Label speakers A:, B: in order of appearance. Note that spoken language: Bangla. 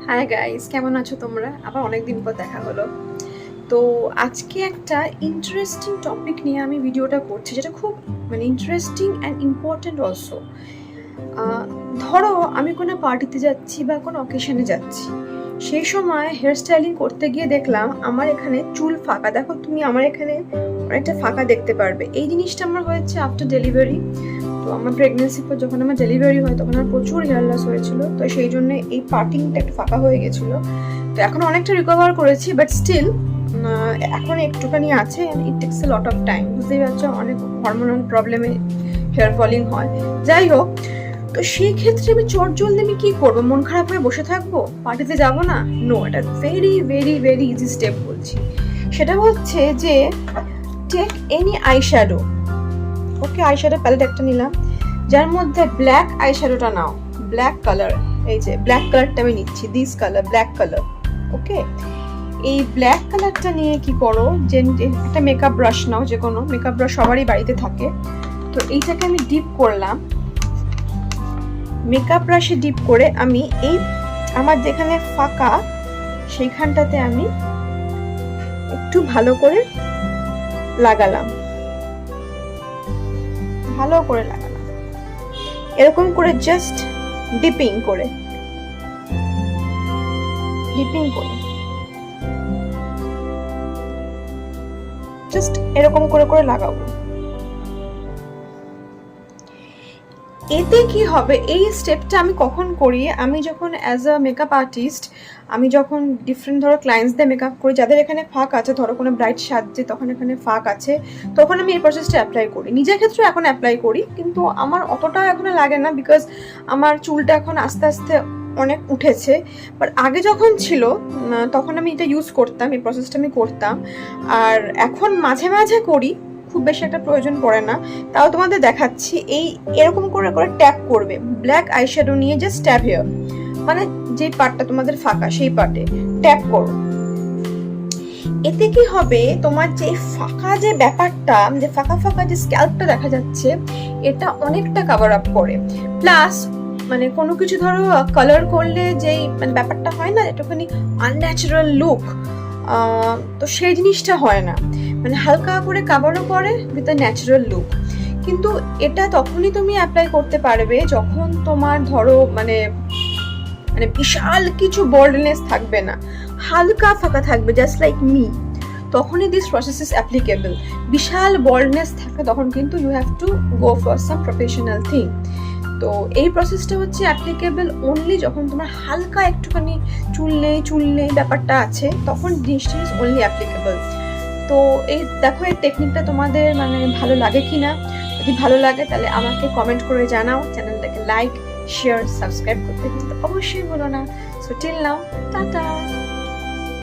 A: হাই গাইস, কেমন আছো তোমরা? আবার অনেকদিন পর দেখা হলো। তো আজকে একটা ইন্টারেস্টিং টপিক নিয়ে আমি ভিডিওটা করছি, যেটা খুব ইন্টারেস্টিং অ্যান্ড ইম্পর্ট্যান্ট অলসো। ধরো আমি কোনো পার্টিতে যাচ্ছি বা কোনো অকেশনে যাচ্ছি, সেই সময় হেয়ার স্টাইলিং করতে গিয়ে দেখলাম আমার এখানে চুল ফাঁকা। দেখো তুমি আমার এখানে অনেকটা ফাঁকা দেখতে পারবে। এই জিনিসটা আমার হয়েছে আফটার ডেলিভারি। তো আমার প্রেগনেন্সির পর যখন আমার ডেলিভারি হয় তখন আমার প্রচুর হেয়ার লস হয়েছিল, তো সেই জন্য এই পার্টিংটা একটু ফাঁকা হয়ে গেছিলো। তো এখন অনেকটা রিকভার করেছি, বাট স্টিল এখন একটুখানি আছে। It takes A lot of time, বুঝতেই পারছো, অনেক হরমোনাল প্রবলেমে হেয়ার ফলিং হয়। যাই হোক, তো সেই ক্ষেত্রে আমি চটজলদি আমি কি করবো? মন খারাপ হয়ে বসে থাকবো? পার্টিতে যাবো না? নো, এটা very very very easy step বলছি। সেটা হচ্ছে যে টেক এনি আই শ্যাডো। ওকে, আই শ্যাডো প্যালেট একটা নিলাম, যার মধ্যে ব্ল্যাক আই শ্যাডোটা নাও, ব্ল্যাক কালার। এই যে ব্ল্যাক কালারটা আমি নিচ্ছি, দিস কালার, ব্ল্যাক কালার। ওকে, এই ব্ল্যাক কালারটা নিয়ে কি করো, যে একটা মেকআপ ব্রাশ নাও, যে কোনো মেকআপ ব্রাশ সবারই বাড়িতে থাকে। তো এইটাকে আমি ডিপ করলাম, মেকআপ ব্রাশে ডিপ করে আমি এই আমার যেখানে ফাঁকা সেইখানটাতে আমি একটু ভালো করে লাগালাম, ভালো করে লাগালাম, এরকম করে জাস্ট ডিপিং করে জাস্ট এরকম করে করে লাগাবো। এতে কি হবে, এই স্টেপটা আমি কখন করি, আমি যখন অ্যাজ আ মেকআপ আর্টিস্ট, আমি যখন ডিফারেন্ট ধরো ক্লায়েন্টসদের মেকআপ করি, যাদের এখানে ফাঁক আছে, ধরো কোনো ব্রাইট সাজছে তখন এখানে ফাঁক আছে, তখন আমি এই প্রসেসটা অ্যাপ্লাই করি। নিজের ক্ষেত্রে এখন অ্যাপ্লাই করি, কিন্তু আমার অতটা এখনো লাগে না, বিকজ আমার চুলটা এখন আস্তে আস্তে অনেক উঠেছে। বাট আগে যখন ছিল তখন আমি এটা ইউজ করতাম, এই প্রসেসটা আমি করতাম। আর এখন মাঝে মাঝে করি, খুব বেশি একটা প্রয়োজন পড়ে না। তাও তোমাদের দেখাচ্ছি, এই এরকম করে করে ট্যাপ করবে ব্ল্যাক আইশ্যাডো নিয়ে, জাস্ট ট্যাপ হিয়ার, মানে যে পার্টটা তোমাদের ফাঁকা সেই পার্টে ট্যাপ করো। এতে কি হবে, তোমার যে ফাঁকা যে ব্যাপারটা, যে ফাঁকা ফাঁকা যে স্ক্যাল্পটা দেখা যাচ্ছে, এটা অনেকটা কভার আপ করে। প্লাস কোনো কিছু ধরো কালার করলে যেই ব্যাপারটা হয় না, একটুখানি আনন্যাচারাল লুক, তো সেই জিনিসটা হয় না। হালকা করে কাভারও করে উইথ আ ন্যাচারাল লুক। কিন্তু এটা তখনই তুমি অ্যাপ্লাই করতে পারবে যখন তোমার ধরো বিশাল কিছু বল্ডনেস থাকবে না, হালকা ফাঁকা থাকবে, জাস্ট লাইক মি, তখনই দিস প্রসেস ইজ অ্যাপ্লিকেবল। বিশাল বল্ডনেস থাকে তখন কিন্তু you have to go for some professional thing. তো এই প্রসেসটা হচ্ছে অ্যাপ্লিকেবল অনলি যখন তোমার হালকা একটুখানি চুল নেই ব্যাপারটা আছে, তখন জিনিসটা ইজ অনলি অ্যাপ্লিকেবল। তো এই দেখো, এই টেকনিকটা তোমাদের ভালো লাগে কিনা। যদি ভালো লাগে তাহলে আমাকে কমেন্ট করে জানাও। চ্যানেলটাকে লাইক, শেয়ার, সাবস্ক্রাইব করতে কিন্তু অবশ্যই ভুলো না। So till now, tata.